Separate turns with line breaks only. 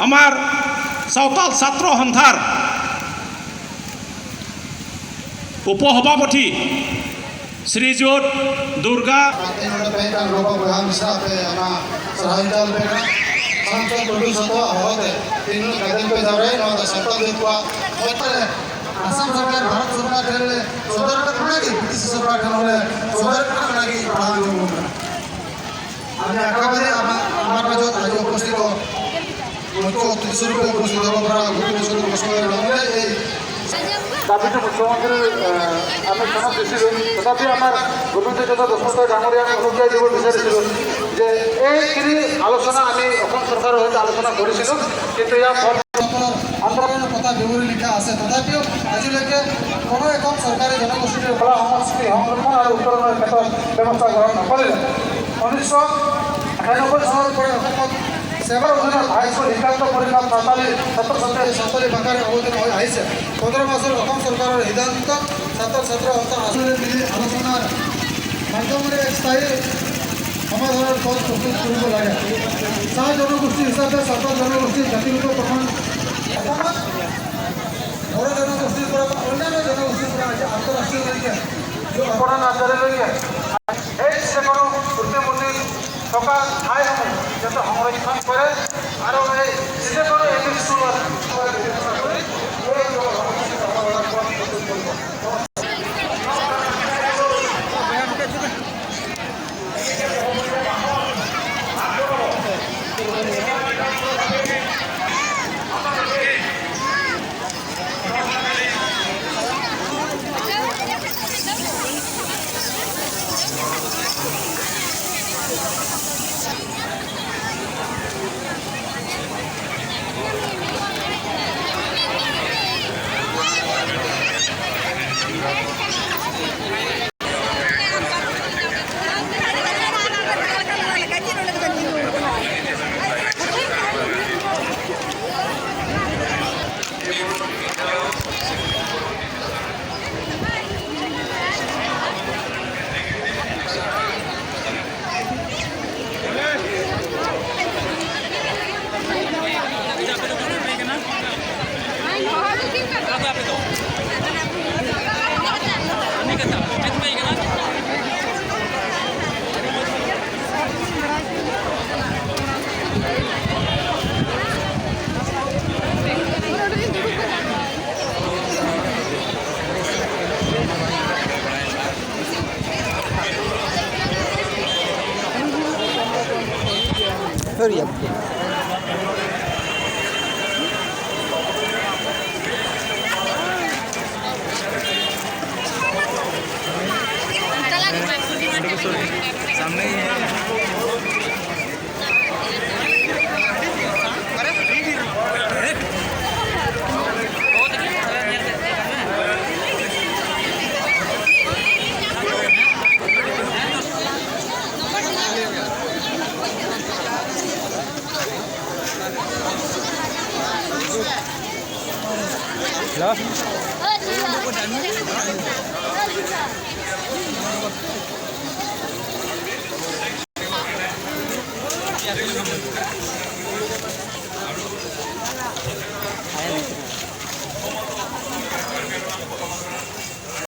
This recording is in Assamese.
আমাৰ চাওতাল ছাত্ৰ সন্থাৰ উপসভাপতি শ্ৰীযুত দুৰ্গা
आसाम सरकार भारत सरकार ठहरे सदर का थोड़ा की ब्रिटिश सरकार ठहरे सदर का थोड़ा की पढ़ा लोगों में आने अगला बार हमारा जो आज उपस्थित हो मुझको 30 रुपये उपस्थित हो बड़ा गुरु सुरु बसवाए लोगों ने
दाबी तो मुख्यमंत्री आम्ही क्षण दिसिलु तथापि आमार गोविंद चंद्र दशरथ डांगरिया अनुज्ञा দিব বিচাৰিছিলো যে এইখিনি আলোচনা আমি অসম চৰকাৰৰ সৈতে আলোচনা কৰিছিলো কিন্তু ইয়াৰ
আন্দোলনৰ কথা বিৱৰি লিখা আছে তথাপিও আজিলৈকে কোনো এখন চৰকাৰী জনগোষ্ঠীৰ
কলা সংস্কৃতি সংৰক্ষণ আৰু উত্তৰণৰ ক্ষেত্ৰত ব্যৱস্থা গ্ৰহণ নকৰিলে 1998 চনৰ পৰা অসমত সেৱাৰ অধীনত হাইস্কুল শিক্ষান্ত পৰীক্ষাত
সাঁওতালি ভাষাৰ অৱতীৰ্ণ হৈ আহিছে 15 বছৰ অসম চৰকাৰৰ সিদ্ধান্ত ছাত্ৰ সন্থাৰ আচৰণে মিলি আলোচনাৰ মাধ্যমেৰে এক স্থায়ী সমাধানৰ পথ প্ৰস্তুত কৰিব লাগে চাহ জনগোষ্ঠী হিচাপে ছাত্ৰ জনগোষ্ঠীৰ জাতিগত গঠন অসমত বড়ো জনগোষ্ঠীৰ পৰা অন্যান্য জনগোষ্ঠীৰ পৰা আন্তঃৰাষ্ট্ৰীয়লৈকে
অপৰাধ আচাৰলৈকে এই যিকোনো উদ্যমী থকা ঠাইসমূহ যাতে সংৰক্ষণ কৰে আৰু এই যিকোনো এম ই স্কুলত
Hurry up. सामने ही है Hello?